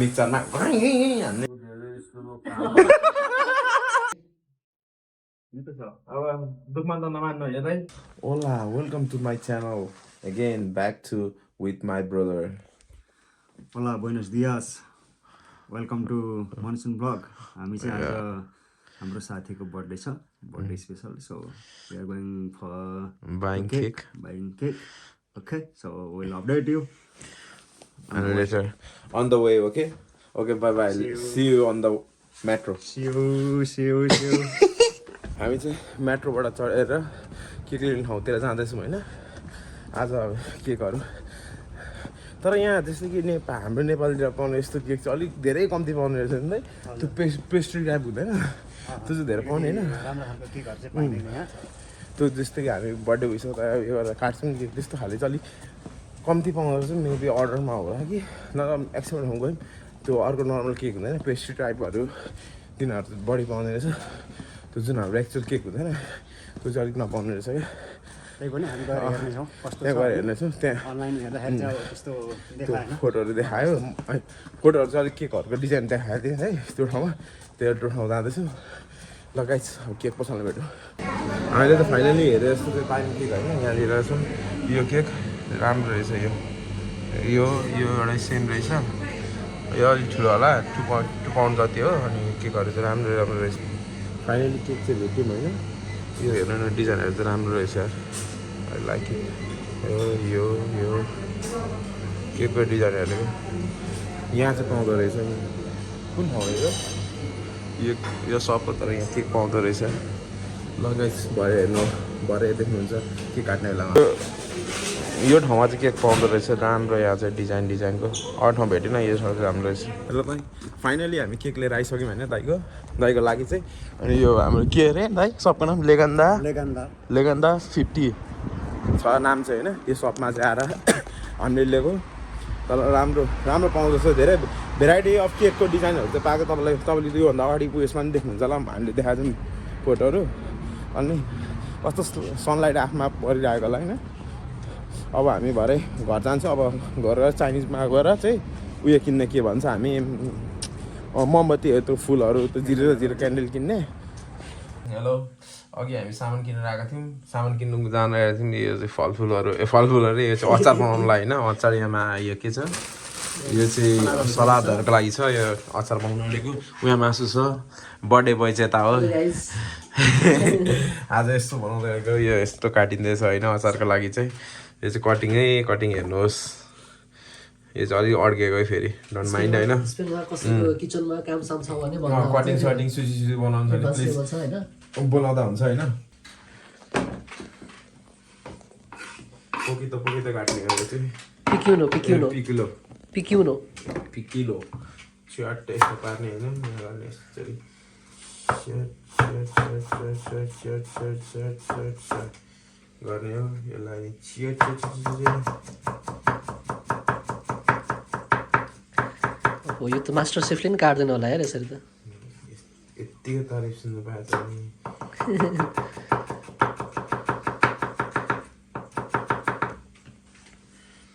मिक्सरमा हान्ने Hola, welcome to my channel again. Back to with my brother. Hola, buenos dias. Welcome to Monsoon Vlog. हामी चाहिँ आज हाम्रो साथीको बर्थडे छ, birthday special. So we are going for Buying cake. Okay, so we'll update you And later on the way, okay? Okay, bye bye. See you on the metro. See you. हामी चाहिँ मेट्रोबाट चढेर cake लिने ठाउँतिर जाँदैछौँ होइन. आज अब केकहरू तर यहाँ जस्तो कि हाम्रो नेपालतिर पाउने यस्तो केक चाहिँ अलिक धेरै कम्ती पाउने रहेछ नि त. त्यो पेस्ट्री टाइप हुँदैन, त्यो चाहिँ धेरै पाउने होइन. त्यो जस्तै कि हामी बर्थडे भइसक्यो त यो गरेर काट्छौँ केक त्यस्तो खाले चाहिँ अलिक कम्ती पाउँदो रहेछ. मेबी अर्डरमा होला कि नत्र एक्सपोर्टमा गयौँ त्यो अर्को नर्मल केक हुँदैन पेस्ट्री टाइपहरू तिनीहरू त बढी पाउने रहेछ. त्यो जुन हाम्रो एक्चुअल केक हुँदैन त्यो चाहिँ अलिक नपाउने रहेछ क्या. त्यही पनि हामी गएर हेर्नेछौँ कस्तो त्यहाँ गएर हेर्नेछौँ. त्यहाँ अनलाइन हेर्दाखेरि चाहिँ त्यस्तो देखाएन. फोटोहरू देखायो, फोटोहरू चाहिँ अलिक केकहरूको डिजाइन देखाएको थियो है त्यो ठाउँमा. त्यो ठाउँ जाँदैछु. लगाइछ अब केक पसलमा भेट्यो. हामीले त फाइनली हेरेँ जस्तो चाहिँ पाइने केक होइन. यहाँ लिइरहेको छौँ यो केक राम्रो रहेछ. यो एउटा सेम रहेछ. यो अलिक ठुलो होला 2 पाउन्ड जति हो. अनि केकहरू चाहिँ राम्रो रहेछ. फाइनली केक चाहिँ भेट्यौँ होइन. यो हेर्नु न डिजाइनहरू चाहिँ राम्रो रहेछ यार. I like it. यो केकको डिजाइनहरू यहाँ चाहिँ पाउँदो रहेछ. कुन ठाउँ हो यो सप हो तर यहाँ केक पाउँदो रहेछ. लगाइस भरे हेर्नु भरे देख्नुहुन्छ के काट्ने बेलामा यो ठाउँमा चाहिँ केक पाउँदो रहेछ राम्रो. यहाँ चाहिँ डिजाइनको अरू ठाउँ भेटेन. यो ठाउँ चाहिँ राम्रो रहेछ. ल भाइ फाइनली हामी केक लिएर आइसक्यौँ होइन दाइको लागि चाहिँ. अनि यो हाम्रो के अरे दाइ सबको नाम लेगन्दा 50 छ नाम चाहिँ होइन. त्यो सपमा चाहिँ आएर हामीले लिएको. तर राम्रो पाउँदो रहेछ. धेरै भेराइटी अफ केकको डिजाइनहरू चाहिँ पाएको. तपाईँले योभन्दा अगाडि उयसमा पनि देख्नुहुन्छ होला. हामीले देखाएको छौँ फोटोहरू. अनि कस्तो सनलाइट आफमा परिरहेको होला होइन. अब हामी भरे घर जान्छौँ. अब घर गएर चाइनिजमा गएर चाहिँ उयो किन्ने के भन्छ हामी मोमबत्तीहरू त्यो फुलहरू त्यो जिरो क्यान्डल किन्ने. हेलो, अघि हामी सामान किनेर आएको थियौँ. सामान किन्नु जान आएको थियौँ. यो चाहिँ फलफुलहरू यो चाहिँ अचार बनाउनुलाई होइन. अचार यहाँमा यो के छ यो चाहिँ सलादहरूको लागि छ. यो अचार बनाउनु अलिकु उहाँ मासु छ. बर्थडे बोय चाहिँ यता हो. आज यस्तो बनाउँदै गएको. यो यस्तो काटिँदैछ होइन अचारको लागि चाहिँ. यो चाहिँ कटिङ हेर्नुहोस्. यो चाहिँ अलिक अड्केको फेरि डोन्ट माइन्ड होइन. कटिङ सुजी बनाउँछ भने बोलाउँदा हुन्छ होइन. पोकी त काट्ने हो चाहिँ पिकिलो च्याट यस्तो पार्ने होइन. यसरी गर्ने हो. यसलाई यो त मास्टर सेफले नि काट्दैन होला यार यसरी त. यत्तिको तारिफ सुन्नु पाएको छ नि.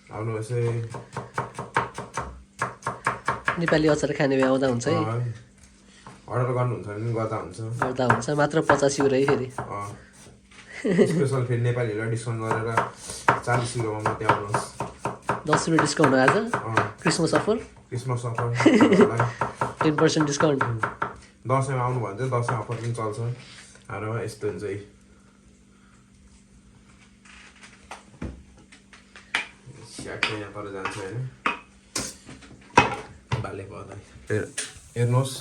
आउनुहोस् है. नेपाली अचार खाने आउँदा हुन्छ है. अर्डर गर्नुहुन्छ भने गर्दा हुन्छ. मात्र 50 युरो है फेरि. स्पेसल फेरि नेपालीहरूलाई डिस्काउन्ट गरेर 40 युरोमा मात्रै आउनुहोस्. 10 रुपियाँ डिस्काउन्ट हो आज. Christmas offer 10% discount. दसैँमा आउनु भने चाहिँ दसैँ अफर पनि चल्छ हाम्रोमा. यस्तो हुन्छ है. स्याक्कै यहाँ पर जान्छ होइन. बाले पर्दा हेर्नुहोस्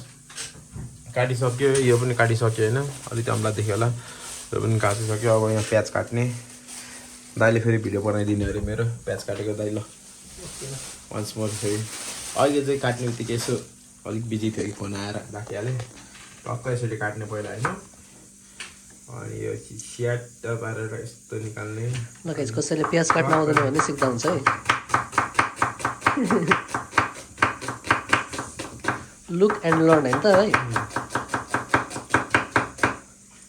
काटिसक्यो. यो पनि काटिसक्यो होइन. अलिक अम्ला देख्यो होला. त्यो पनि काटिसक्यो. अब यहाँ प्याज काट्ने. दाइले फेरि भिडियो बनाइदिने अरे मेरो प्याज काटेको. दाइ ल वान्स मोर फेरि अहिले चाहिँ काट्ने बित्तिकै यसो अलिक बिजी थियो कि फोन आएर राखिहालेँ. टक्क यसरी काट्ने पहिला होइन. अनि यो स्याट पारेर यस्तो निकाल्ने. कसैले प्याज काट्न आउँदैन भने सिक्दा हुन्छ है. लुक एन्ड लर्न होइन त है.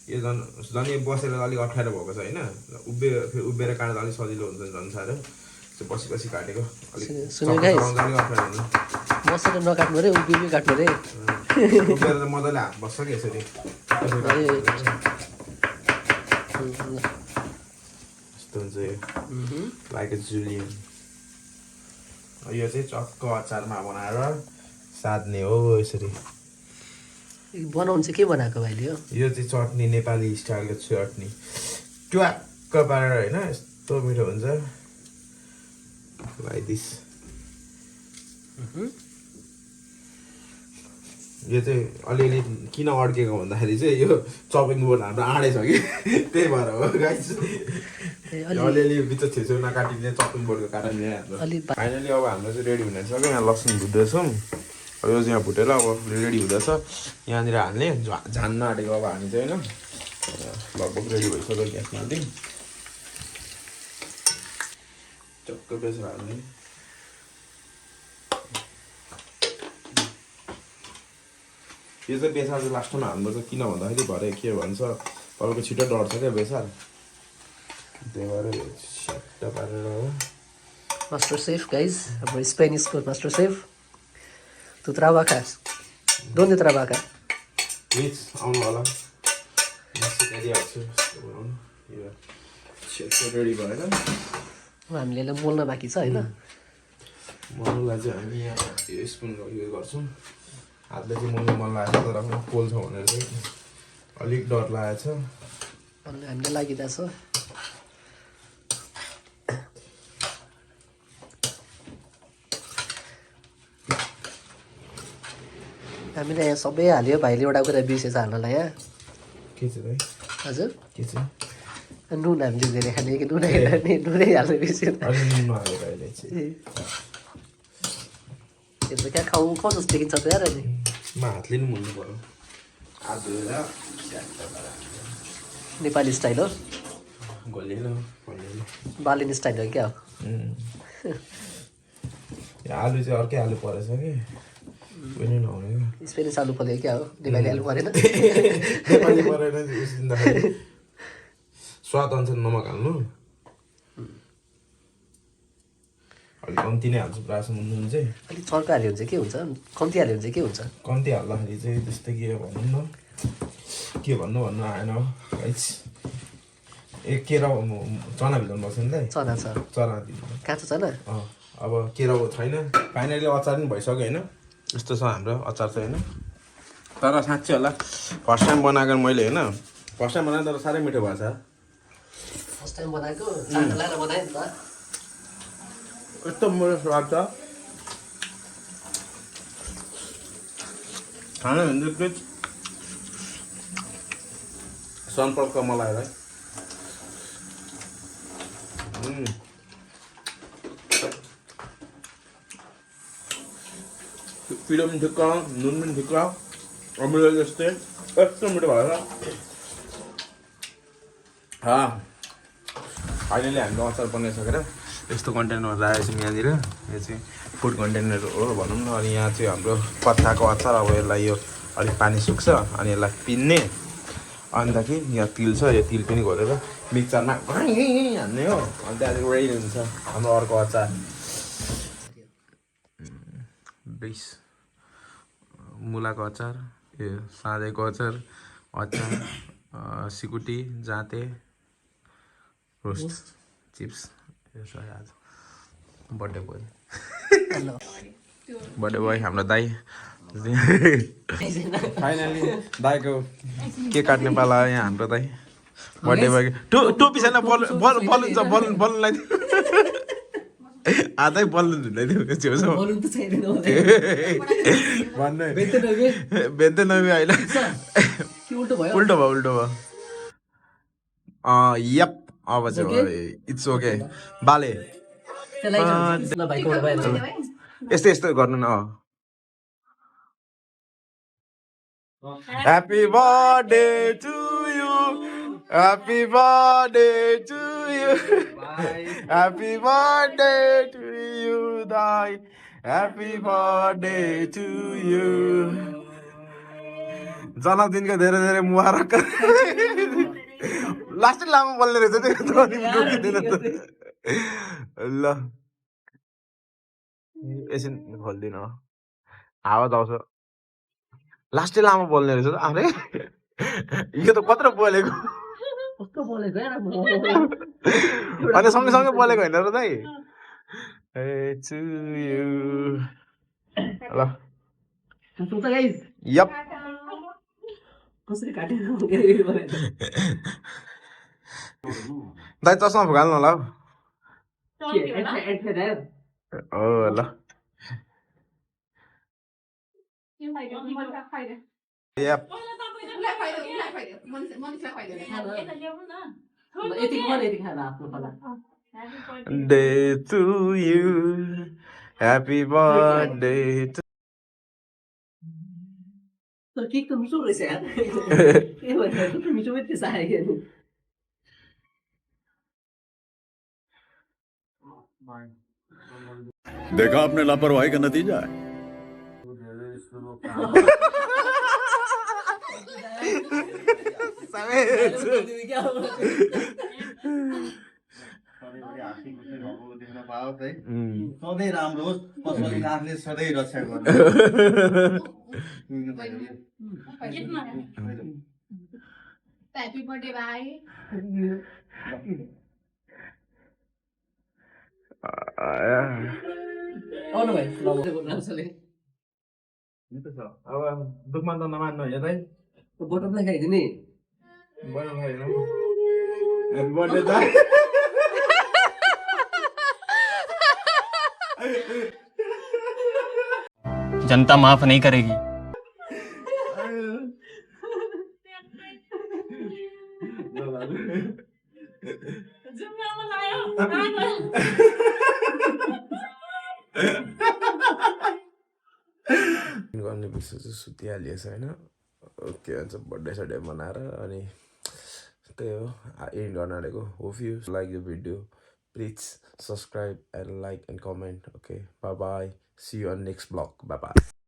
यो झन् यो बसेर अलिक अप्ठ्यारो भएको छ होइन. उभिएर काट्दा अलिक सजिलो हुन्छ झन् साह्रो. बसी काटेको अलिक अप्ठ्यारो हुन्छ. मसँग नकाट्नु रे उभिउभि काट्नु रे उभिएर त मजाले हात बस्छ कि यसरी यस्तो हुन्छ यो लाइक अ जुलियन यो चाहिँ चक्क अचारमा बनाएर साध्ने हो यसरी बनाउनु चाहिँ के बनाएको भाइले यो चाहिँ चटनी नेपाली स्टाइलको चटनी ट्वाक्क पारेर होइन यस्तो मिठो हुन्छ लाइक दिस यो चाहिँ अलिअलि किन अड्केको भन्दाखेरि चाहिँ यो चपिङ बोर्ड हाम्रो आँडै छ कि त्यही भएर हो गाइस अलिअलि बिच छेउ नकाटिने चपिङ बोर्डको कारणले हाम्रो फाइनली अब हाम्रो चाहिँ रेडी हुने सक्यो यहाँ लसुन भुट्दैछौँ अब यो चाहिँ यहाँ भुटेर अब रेडी हुँदैछ यहाँनिर हाल्ने झान्न आँटेको अब हामी चाहिँ होइन लगभग रेडी भइसक्यो ग्यास माथि चक्क बेसर हाल्ने यो चाहिँ बेसार चाहिँ लास्टमा हाल्नुपर्छ किन भन्दाखेरि भरे के भन्छ तपाईँको छिटो डढ्छ क्या बेसार त्यही भएर छिट्ट पारेर हो मास्टर सेफ गाइज हाम्रो स्पेनिसको मास्टर सेफ तु trabajas donde trabajas मिच आउनु होला सिकाइदिइहाल्छु यो छिट्टो रेडी भएर हामीले यसलाई मोल्न बाँकी छ होइन मोल्नुलाई चाहिँ हामी यहाँ यो स्पुनको युज गर्छौँ हातले चाहिँ मोल्नु मन लागेको छ तर पनि पोल्छ भनेर चाहिँ अलिक डर लागेको छ भन्ने हामीलाई लागिरहेछ हामीले यहाँ सबै हाल्यो भाइले एउटा कुरा बिर्सेछ हाल्नलाई यहाँ के चाहिँ भाइ हजुर के चाहिँ नुन हामीले धेरै खाने कि नुनै खाने नुनै हाल्नु बिर्सेन अलि नुन हालेर अहिले चाहिँ त्यो त क्या खाउँ खाउँ जस्तो देखिन्छ त यार अनि म हातले नि मोल्नु पऱ्यो हात धोएर नेपाली स्टाइल हो घोलिएन बालिन स्टाइल हो क्या हो आलु चाहिँ अर्कै आलु परेछ कि पनि नहुने स्पेनिस आलु पऱ्यो क्या हो नेपाली आलु परेन नेपाली परेन उसिन्दाखेरि स्वाद अनुसार नमक हाल्नु अलिक कम्ती नै हाल्छु प्रायःसम्म नुन चाहिँ अलिक चर्का हाल्यो भने चाहिँ के हुन्छ कम्ती हाल्यो भने चाहिँ के हुन्छ कम्ती हाल्दाखेरि चाहिँ त्यस्तै के भनौँ न के भन्नु आएन गाइस ए केरा चना भिजाउनु पर्छ नि त चना छ चना दिनु काँचो चना अब केरा छैन फाइनली अचार पनि भइसक्यो होइन यस्तो छ हाम्रो अचार चाहिँ होइन तर साँच्चै होला फर्स्ट टाइम बनाएको मैले होइन फर्स्ट टाइम बनाएको तर साह्रै मिठो भएछ फर्स्ट टाइम बनाएको चाट लगाएर बनाएँ नि त यस्तो मिठो स्वाद छ खाना भने सनपर्क मलाई है पिरो पनि ठिक्क नुन पनि ठिक्क अमृत जस्तै यस्तो मिठो भएर फाइनली हामीले अचार बनाइसकेर यस्तो कन्टेनरमा राखेको छौँ यहाँनिर यो चाहिँ फुड कन्टेनर हो भनौँ न अनि यहाँ चाहिँ हाम्रो पत्ताको अचार अब यसलाई यो अलिक पानी सुक्छ अनि यसलाई पिन्ने अन्तखेरि यहाँ तिल छ यो तिल पनि घोलेर मिक्सरमा हान्ने हो अनि त्यहाँदेखि रेडी हुन्छ हाम्रो अर्को अचार बेस मुलाको अचार यो साँझेको अचार सिकुटी जाँते रोस्ट चिप्स यो छ आज बर्थडे बोय हाम्रो दाई फाइनली दाईको केक काट्ने पाला यहाँ हाम्रो दाई बर्थडे बोय टोपी छैन बलुन छ बलुनलाई आधै बलुन झुन्डाइदियो छेउछाउ भन्नु बेन्ते नबी होइन उल्टो भयो यप अब चाहिँ इट्स ओके बाले यस्तो गर्नु न happy birthday to you happy birthday to you happy birthday to you दाई ह्याप्पी बर्थडे टु यु जन्मदिनको धेरै धेरै मुबारक लास्टै लामो बोल्ने रहेछ त्यो रोकिँदैन त ल एकछिन खोल्दिनँ आवाज आउँछ लास्टै लामो बोल्ने रहेछ त अरे यो त कत्रो बोलेको कस्तो बोलेको यार म अनि सँगै बोलेको होइन र दाइ ए टु यु ल सुन्छ गाइस यप कसरी काटेर दाइ चस्मा फुकाल्नु होला हौ ओ ल यप यति खाएर आफ्नो होला day to you happy birthday तर केक त मिठो रहेछ यार के भन्छ कस्तो मिठो मिठो आयो नि देखा आपने लापरवाही का नतीजा है सधैँ राम्रो होस् पसलले आफूले सधैँ रक्षा गर्नु Happy birthday, bye. आउनु भाइ ल राम्रोसँगले अब दुःखमा त नमान्नु होइन दाइ बटमलाई खाइदिने बनाउनु होइन ह्याप्पी बर्थडे दाइ जनता माफ नहीं करेगी गर्ने विषय चाहिँ सुतिहालिएछ होइन के भन्छ बर्थडे सडे मनाएर अनि त्यही हो एन्ड गर्न आँटेको hope you like the video please subscribe and like and comment okay bye bye see you on next vlog bye by